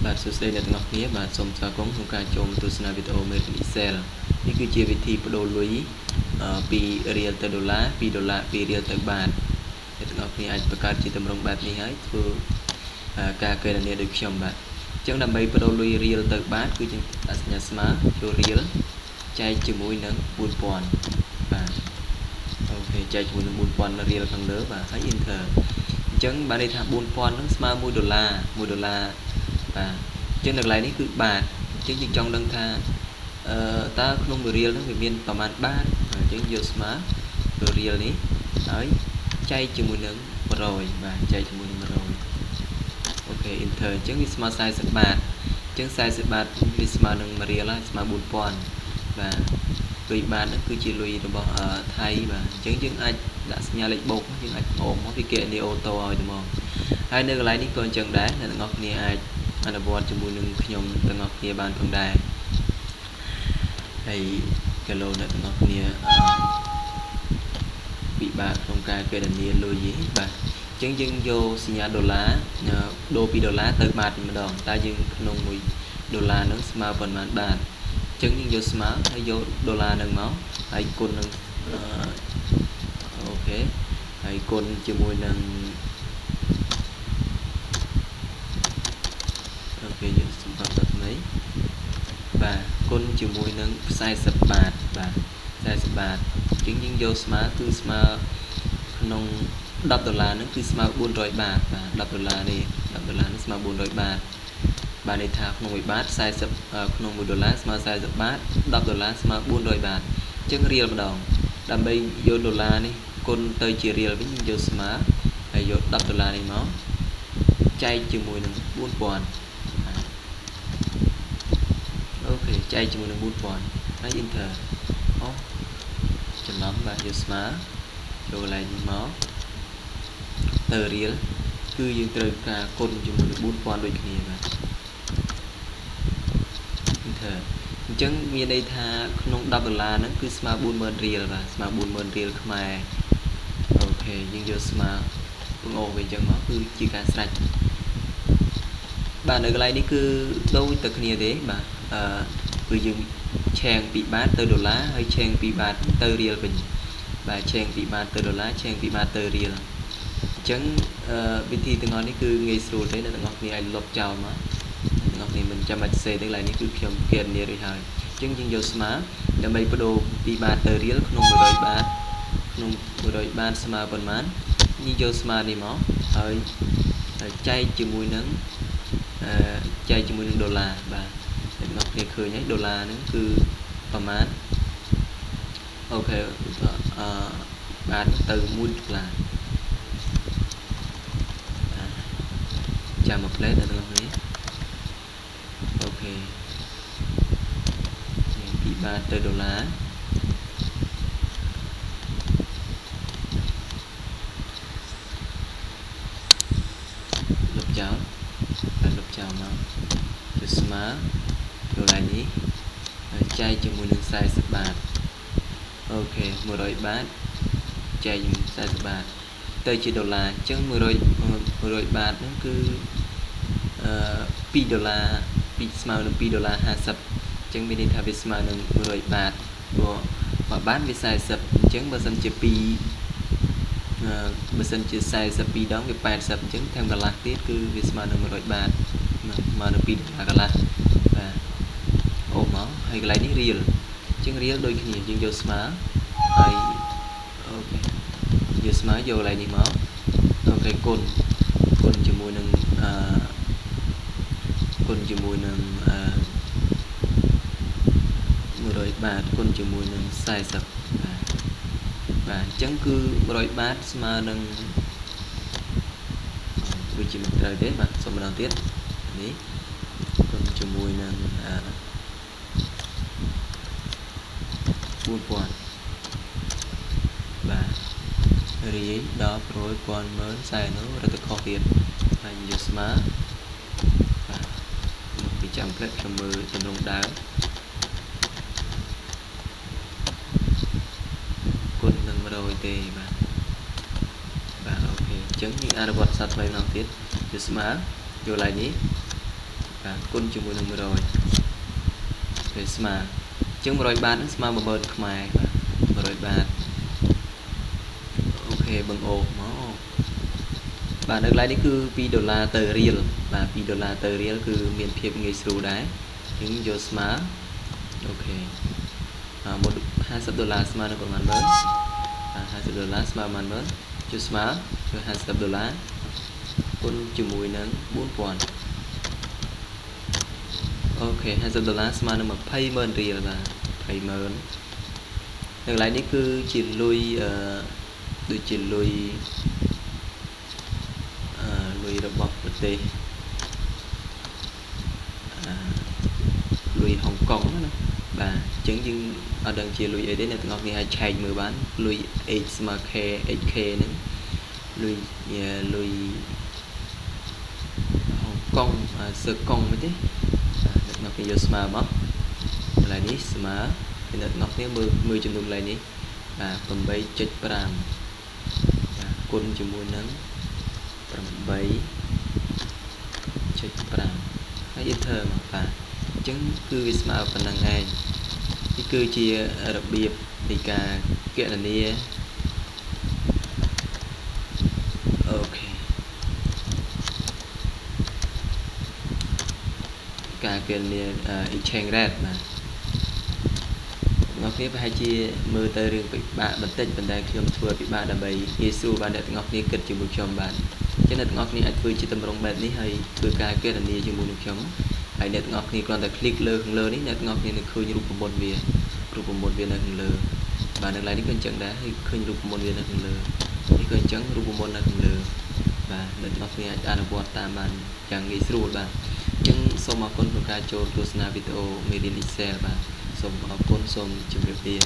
បាទសួស្តីអ្នកទាំងអស់គ្នាបាទសូមស្វាគមន៍ក្នុងការចូលទស្សនាវីដេអូ Made in Excel នេះគឺជាវិធីប្ដូរលុយពីរៀលទៅដុល្លារពីដុល្លារពីរៀលទៅបាតអ្នកទាំងអស់គ្នាអាចបង្កើតជាទម្រង់បែបនេះហើយធ្វើការកណនាដូចខ្ញុំបាទអញ្ចឹងដើម្បីប្ដូរលុយរៀលទៅបាតគឺយើងដាក់សញ្ញាស្មើចូលរៀលចែកជាមួយនឹង 4000 បាទអូខេចែកជាមួយនឹង 4000 រៀលខាងលើបាទហើយ enter អញ្ចឹងបានន័យថា 4000 ហ្នឹងស្មើ1ដុល្លារបាទអញ្ចឹងនៅកន្លែងនេះគឺបាតអញ្ចឹងយើងចង់ដឹងថាតើក្នុង1រៀលហ្នឹងវាមានប្រមាណបាតអញ្ចឹងយកស្មើរៀលនេះហើយចែកជាមួយនឹង100បាទចែកជាមួយនឹង100អូខេ enter អញ្ចឹងវាស្មើ40បាតអញ្ចឹង40បាតវាស្មើនឹង1រៀលហើយស្មើ 4000 បាទលុយបាតហ្នឹងគឺជាលុយរបស់ថៃបាទអញ្ចឹងយើងអាចដាក់សញ្ញាលេខបូកយើងអាចអូមមកវាគេនេះអូតូឲ្យទៅមកហើយនៅកន្លែងនេះក៏អញ្ចឹងដែរអ្នកទាំងអស់គ្នាអាចអនុវត្តជាមួយនឹងខ្ញុំទាំងអស់គ្នាបានផងដែរហើយគីឡូអ្នកទាំងអស់គ្នាពិបាកក្នុងការកណនាលុយបាទអញ្ចឹងយើងយកសញ្ញាដុល្លារដូរពីដុល្លារទៅបាតម្ដងតើយើងក្នុង1ដុល្លារហ្នឹងស្មើប៉ុន្មានបាតអញ្ចឹងយើងយកស្មើហើយយកដុល្លារហ្នឹងមកហើយគុណនឹងអូខេហើយគុណជាមួយនឹងអូខេយើងសម្រាប់แบบនេះបាទគុណជាមួយនឹង40បាតបាទ40បាតអញ្ចឹងយើងយកស្មើគឺស្មើក្នុង10ដុល្លារហ្នឹងគឺស្មើ400បាតបាទ10ដុល្លារនេះ10ដុល្លារនេះស្មើ400បាតបានន័យថាក្នុង1បាត40ក្នុង1ដុល្លារស្មើ40បាត10ដុល្លារស្មើ400បាតអញ្ចឹងរៀលម្ដងដើម្បីយកដុល្លារនេះគុណទៅជារៀលវិញយើងយកស្មើហើយយក10ដុល្លារនេះមកចែកជាមួយនឹង4000អូខេចែកជាមួយនឹង4000ហើយ enter អូច្រឡំបាទយកស្មើចូលកន្លែងនេះមកទៅរៀលគឺយើងត្រូវការគុណជាមួយនឹង4000ដូចគ្នាបាទ enter អញ្ចឹងមានន័យថាក្នុង10ដុល្លារហ្នឹងគឺស្មើ40000រៀលបាទស្មើ40000រៀលខ្មែរអូខេយើងយកស្មើបង្អស់វាអញ្ចឹងមកគឺជាការស្រេចបាទនៅកន្លែងនេះគឺដូចតែគ្នាទេបាទគឺយើងឆេងពីបាតទៅដុល្លារហើយឆេងពីបាតទៅរៀលវិញបាទឆេងពីបាតទៅដុល្លារឆេងពីបាតទៅរៀលអញ្ចឹងវិធីទាំងអស់នេះគឺងាយស្រួលទេអ្នកទាំងអស់គ្នាអាចលុបចោលមកអ្នកទាំងអស់គ្នាមិនចាំបាច់សេទេកន្លែងនេះគឺខ្ញុំកេរនីរួចហើយអញ្ចឹងយើងយកស្មើដើម្បីបដូរពីបាតទៅរៀលក្នុង100បាតក្នុង100បាតស្មើប៉ុន្មានយើងយកស្មើនេះមកហើយចែកជាមួយនឹងដុល្លារបាទអ្នកទាំងអស់គ្នាឃើញហើយដុល្លារហ្នឹងគឺប្រមាណអូខេបាតទៅ1ដុល្លារចាំមកផ្លែអ្នកទាំងអស់គ្នាអូខេពីបាតទៅដុល្លារលុបចោលហើយលុបចោលមកគឺស្មើកន្លែងនេះហើយចែកជាមួយនឹង40បាតអូខេ100បាតចែកជាមួយ40បាតទៅជាដុល្លារអញ្ចឹង100បាតហ្នឹងគឺ2ដុល្លារស្មើនឹង2ដុល្លារ50អញ្ចឹងមានន័យថាវាស្មើនឹង100បាតព្រោះមួយបាតវា40អញ្ចឹងបើសិនជា42ដងវា80អញ្ចឹងថែមកន្លះទៀតគឺវាស្មើនឹង100បាតស្មើនឹង2ដុល្លារកន្លះបាទអូមកហើយកន្លែងនេះរៀលអញ្ចឹងរៀលដូចគ្នាយើងយកស្មើហើយអូខេយកស្មើយកកន្លែងនេះមកអូខេគុណជាមួយនឹង100បាតគុណជាមួយនឹង40បាទអញ្ចឹងគឺ100បាតស្មើនឹងវាជាមិនត្រូវទេបាទសូមម្ដងទៀតនេះគុណជាមួយនឹង4000បាទរាយដល់100,000 10000 40រត់ទៅខុសទៀតហើយយកស្មើបាទពីចាំផ្លែខ្ញុំមើលទម្រង់ដើមគុណនឹង100ទេបាទអូខេអញ្ចឹងយើងអនុវត្តសាស្ត្រថ្មីម្ដងទៀតយកស្មើយកកន្លែងនេះ បាទគុណជាមួយនឹង100វាស្មើជាង100 បាតនឹងស្មើ10000ខ្មែរបាទ100 បាតអូខេបងអូមកបាទនៅកន្លែងនេះគឺ$2ទៅរៀលបាទ$2ទៅរៀលគឺមានភាពងាយស្រួលដែរយើងយកស្មើអូខេមុន$50ស្មើនឹងប្រហែលមើលបាទ$50ស្មើប្រហែលមើលជួយស្មើគឺ$50គុណជាមួយនឹង4000អូខេ$50ស្មើនឹង200,000រៀលបាទ200,000នៅកន្លែងនេះគឺជាលុយដូចជាលុយរបស់ប្រទេសលុយហុងកុងណាបាទអញ្ចឹងយើងអត់ដឹងជាលុយអីទេអ្នកទាំងអស់គ្នាអាចឆែកមើលបានលុយ H ស្មើ K HK ហ្នឹងលុយហុងកុងសឺកុងមិនទេអ្នកទាំងអស់គ្នាយកស្មើមកកន្លែងនេះស្មើអ្នកទាំងអស់គ្នាមើលចំនួនកន្លែងនេះបាទ 8.5 បាទគុណជាមួយនឹង8.5 ហើយ enter មកបាទអញ្ចឹងគឺវាស្មើប៉ុណ្ណឹងឯងនេះគឺជារបៀបនៃការគណនាអូខេការគណនា exchange rate បាទអ្នកគ្នាប្រហែលជាមើលទៅរឿងពិបាកបន្តិចប៉ុន្តែខ្ញុំធ្វើពិបាកដើម្បីងាយស្រួលបានអ្នកទាំងអស់គ្នាគិតជាមួយខ្ញុំបានអញ្ចឹងអ្នកទាំងអស់គ្នាអាចធ្វើជាតម្រងបែបនេះហើយធ្វើការគណនាជាមួយនឹងខ្ញុំហើយអ្នកទាំងអស់គ្នាគ្រាន់តែคลิกលើខាងលើនេះអ្នកទាំងអស់គ្នានឹងឃើញរូបមន្តវានៅខាងលើបាទនៅកន្លែងនេះក៏អញ្ចឹងដែរហើយឃើញរូបមន្តវានៅខាងលើនេះក៏អញ្ចឹងរូបមន្តនៅខាងលើបាទអ្នកទាំងអស់គ្នាអាចអនុវត្តតាមបានយ៉ាងងាយស្រួលបាទអញ្ចឹងសូមអរគុណក្នុងការចូលទស្សនាវីដេអូមេរៀន Excel បាទសូមអរគុណសូមជម្រាបលា